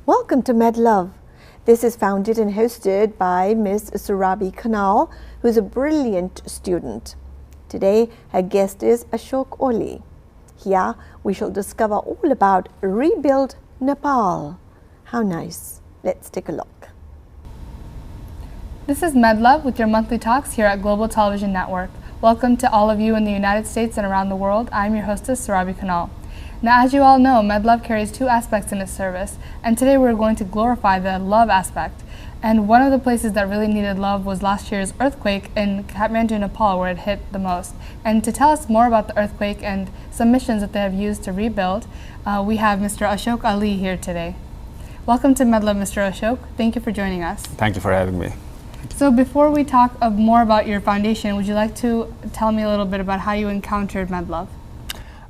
Welcome to MedLove. This is founded and hosted by Ms. Surabhi Khanal, who is a brilliant student. Today, her guest is Ashok Oli. Here, we shall discover all about Rebuild Nepal. How nice. Let's take a look. This is MedLove with your monthly talks here at Global Television Network. Welcome to all of you in the United States and around the world. I'm your hostess, Surabhi Khanal. Now, as you all know, MedLove carries two aspects in its service, and today we're going to glorify the love aspect. And one of the places that really needed love was last year's earthquake in Kathmandu, Nepal, where it hit the most. And to tell us more about the earthquake and some missions that they have used to rebuild, we have Mr. Ashok Ali here today. Welcome to MedLove, Mr. Ashok. Thank you for joining us. Thank you for having me. So before we talk more about your foundation, would you like to tell me a little bit about how you encountered MedLove?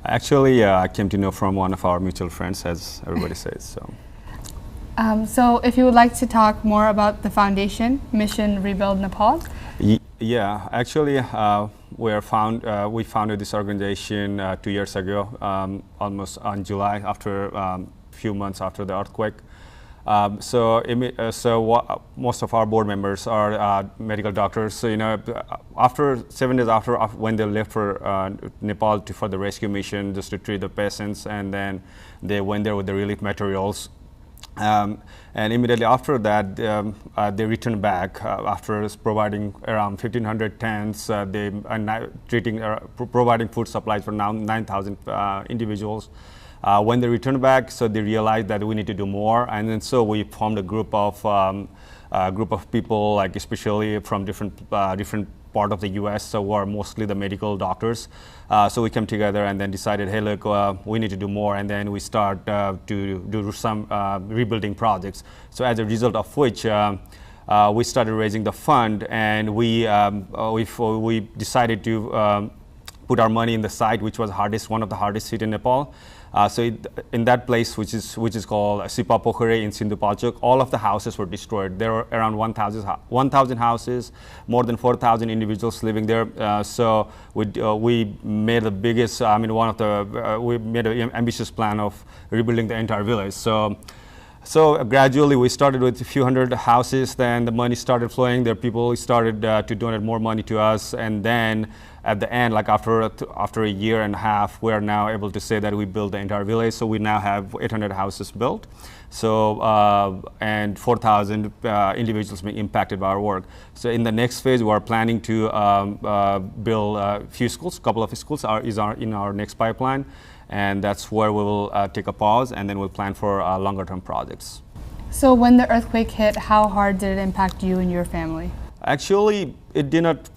Actually, I came to know from one of our mutual friends, as everybody says. So if you would like to talk more about the foundation, Mission Rebuild Nepal? Yeah, actually, we founded this organization 2 years ago, almost on July, after a few months after the earthquake. Most of our board members are medical doctors. So, after 7 days after when they left for Nepal for the rescue mission, just to treat the patients, and then they went there with the relief materials. And immediately after that, they returned back after providing around 1,500 tents. They are providing food supplies for now 9,000 individuals. When they returned back, so they realized that we need to do more, and then so we formed a group of people, like especially from different part of the U.S. So who are mostly the medical doctors. So we came together and then decided, hey, look, we need to do more, and then we start to do some rebuilding projects. So as a result of which, we started raising the fund, and we decided to put our money in the site, which was one of the hardest hit in Nepal. In that place, which is called Sipa Pokhare in Sindhupalchok, all of the houses were destroyed. There were around 1,000 houses, more than 4,000 individuals living there. So we made the biggest, we made an ambitious plan of rebuilding the entire village. So gradually we started with a few hundred houses, then the money started flowing, the people started to donate more money to us, and then at the end, like after a year and a half, we are now able to say that we built the entire village. So we now have 800 houses built, and 4,000 individuals being impacted by our work. So in the next phase, we are planning to build a few schools. A couple of schools is in our next pipeline. And that's where we will take a pause, and then we'll plan for longer term projects. So when the earthquake hit, how hard did it impact you and your family? Actually, it did not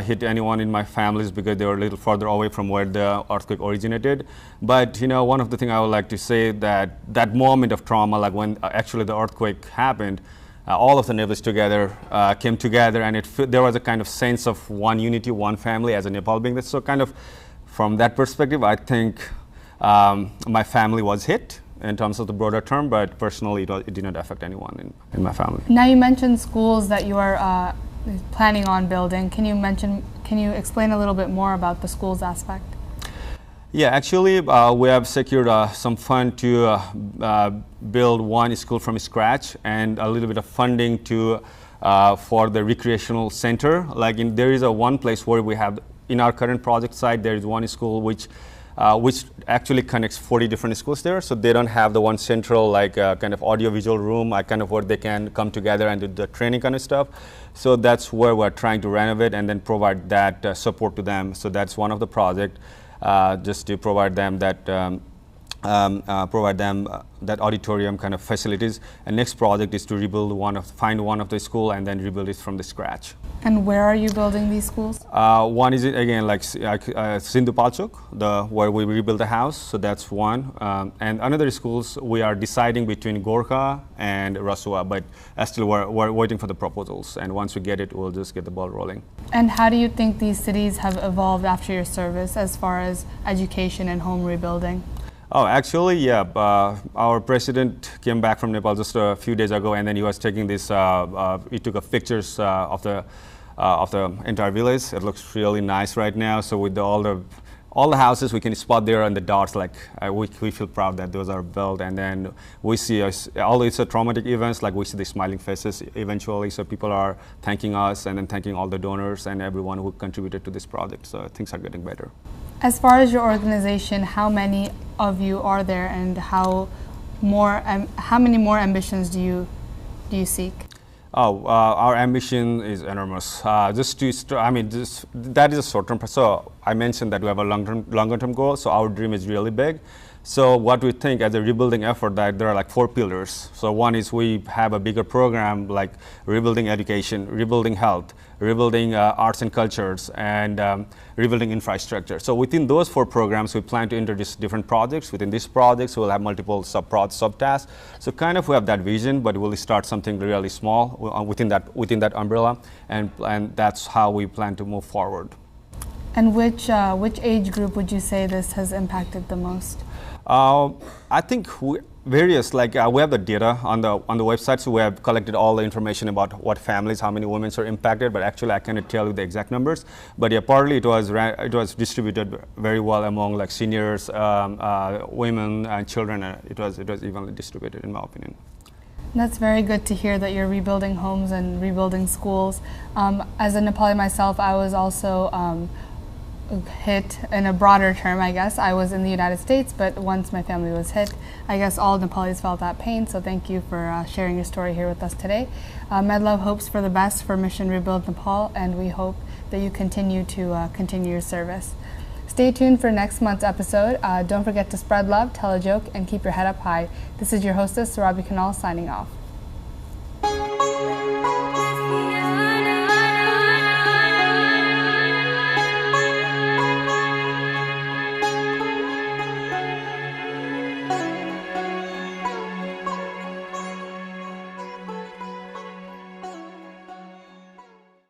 hit anyone in my families because they were a little further away from where the earthquake originated. But one of the things I would like to say, that moment of trauma, like when actually the earthquake happened, all of the neighbors came together, and there was a kind of sense of one unity, one family as a Nepal being. So kind of from that perspective, I think my family was hit in terms of the broader term, but personally it did not affect anyone in my family. Now you mentioned schools that you are planning on building. Can you explain a little bit more about the schools aspect? Yeah, actually we have secured some fund to build one school from scratch, and a little bit of funding for the recreational center. There is one place where we have, in our current project site, there is one school which actually connects 40 different schools there. So they don't have the one central kind of audio-visual room, where they can come together and do the training kind of stuff. So that's where we're trying to renovate and then provide that support to them. So that's one of the project, just to provide them that that auditorium kind of facilities. And next project is to rebuild find one of the school and then rebuild it from the scratch. And where are you building these schools? One is again Sindhupalchok, where we rebuild the house. So that's one. And another schools we are deciding between Gorkha and Rasua, but still we're waiting for the proposals. And once we get it, we'll just get the ball rolling. And how do you think these cities have evolved after your service as far as education and home rebuilding? Oh, actually, yeah. Our president came back from Nepal just a few days ago, and then he was taking this. He took pictures of the entire village. It looks really nice right now. So with all the all the houses we can spot there on the dots, like we feel proud that those are built, and then we see all it's a traumatic events, like we see the smiling faces eventually, so people are thanking us and then thanking all the donors and everyone who contributed to this project, so things are getting better. As far as your organization, how many of you are there, and how many more ambitions do you seek? Our ambition is enormous. That is a short-term. So I mentioned that we have a longer-term goal. So our dream is really big. So what we think as a rebuilding effort, that there are like 4 pillars. So one is we have a bigger program like rebuilding education, rebuilding health, rebuilding arts and cultures, and rebuilding infrastructure. So within those 4 programs, we plan to introduce different projects. Within these projects, we'll have multiple sub-tasks. So kind of we have that vision, but we'll start something really small within that umbrella, and that's how we plan to move forward. And which age group would you say this has impacted the most? I think various, like we have the data on the website, so we have collected all the information about what families, how many women are impacted, but actually I cannot tell you the exact numbers. But yeah, partly it was distributed very well among like seniors, women, and children. It was evenly distributed, in my opinion. That's very good to hear that you're rebuilding homes and rebuilding schools. As a Nepali myself, I was also hit in a broader term, I guess. I was in the United States, but once my family was hit, I guess all Nepalis felt that pain, so thank you for sharing your story here with us today. MedLove hopes for the best for Mission Rebuild Nepal, and we hope that you continue to continue your service. Stay tuned for next month's episode. Don't forget to spread love, tell a joke, and keep your head up high. This is your hostess, Surabi Kanal, signing off.